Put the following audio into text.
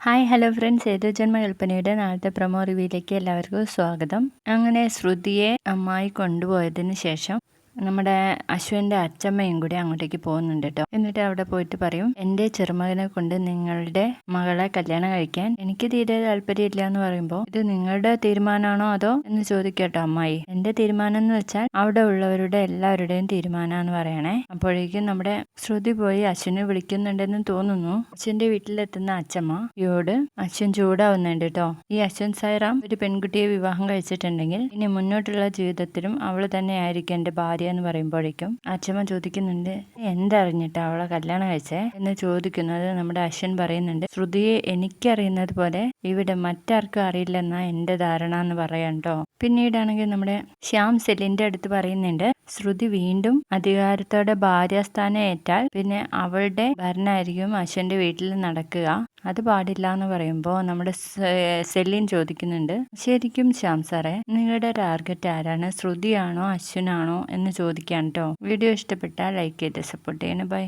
Hi hello friends, ഏതോ ജന്മ കൽപ്പനയുടെ നാളത്തെ പ്രൊമോ റിവ്യൂയിലേക്ക് എല്ലാവർക്കും സ്വാഗതം. അങ്ങനെ ശ്രുതിയെ അമ്മായി കൊണ്ടുപോയതിന് ശേഷം നമ്മുടെ അശ്വിൻ്റെ അച്ഛമ്മയും കൂടി അങ്ങോട്ടേക്ക് പോകുന്നുണ്ട് കേട്ടോ. എന്നിട്ട് അവിടെ പോയിട്ട് പറയും, എൻ്റെ ചെറുമകനെ കൊണ്ട് നിങ്ങളുടെ മകളെ കല്യാണം കഴിക്കാൻ എനിക്ക് തീരെ താല്പര്യമില്ല എന്ന് പറയുമ്പോൾ, ഇത് നിങ്ങളുടെ തീരുമാനമാണോ അതോ എന്ന് ചോദിക്കട്ടോ അമ്മായി. എൻ്റെ തീരുമാനം എന്ന് വെച്ചാൽ അവിടെ ഉള്ളവരുടെ എല്ലാവരുടെയും തീരുമാനമാണെന്ന് പറയണേ. അപ്പോഴേക്കും നമ്മുടെ ശ്രുതി പോയി അശ്വിനെ വിളിക്കുന്നുണ്ടെന്ന് തോന്നുന്നു. അശ്വിൻ്റെ വീട്ടിലെത്തുന്ന അച്ഛമ്മയോട് അശ്വിൻ ചൂടാവുന്നുണ്ട് കേട്ടോ. ഈ അശ്വിൻ സായിറാം ഒരു പെൺകുട്ടിയെ വിവാഹം കഴിച്ചിട്ടുണ്ടെങ്കിൽ ഇനി മുന്നോട്ടുള്ള ജീവിതത്തിലും അവൾ തന്നെ ആയിരിക്കും എൻ്റെ ഭാര്യ എന്ന് പറയുമ്പോഴേക്കും അച്ഛമ്മ ചോദിക്കുന്നുണ്ട്, എന്തറിഞ്ഞിട്ടാ അവളെ കല്യാണം കഴിച്ചേ എന്ന് ചോദിക്കുന്നത് നമ്മുടെ അശ്വിൻ പറയുന്നുണ്ട്, ശ്രുതിയെ എനിക്കറിയുന്നത് പോലെ ഇവിടെ മറ്റാർക്കും അറിയില്ലെന്നാ എൻ്റെ ധാരണ എന്ന് പറയാം കേട്ടോ. പിന്നീടാണെങ്കിൽ നമ്മുടെ ശ്യാം സെല്ലിന്റെ അടുത്ത് പറയുന്നുണ്ട്, ശ്രുതി വീണ്ടും അധികാരത്തോടെ ഭാര്യാസ്ഥാനം ഏറ്റാൽ പിന്നെ അവളുടെ ഭരണമായിരിക്കും അശ്വിൻ്റെ വീട്ടിൽ നടക്കുക, അത് പാടില്ല എന്ന് പറയുമ്പോൾ നമ്മുടെ സെല്ലിൻ ചോദിക്കുന്നുണ്ട്, ശരിക്കും ശ്യാം സാറേ നിങ്ങളുടെ ടാർഗറ്റ് ആരാണ്, ശ്രുതിയാണോ അശ്വിനാണോ എന്ന് ചോദിക്കാൻ കേട്ടോ. വീഡിയോ ഇഷ്ടപ്പെട്ടാൽ ലൈക്ക് ചെയ്ത് സപ്പോർട്ട് ചെയ്യണം. ബൈ.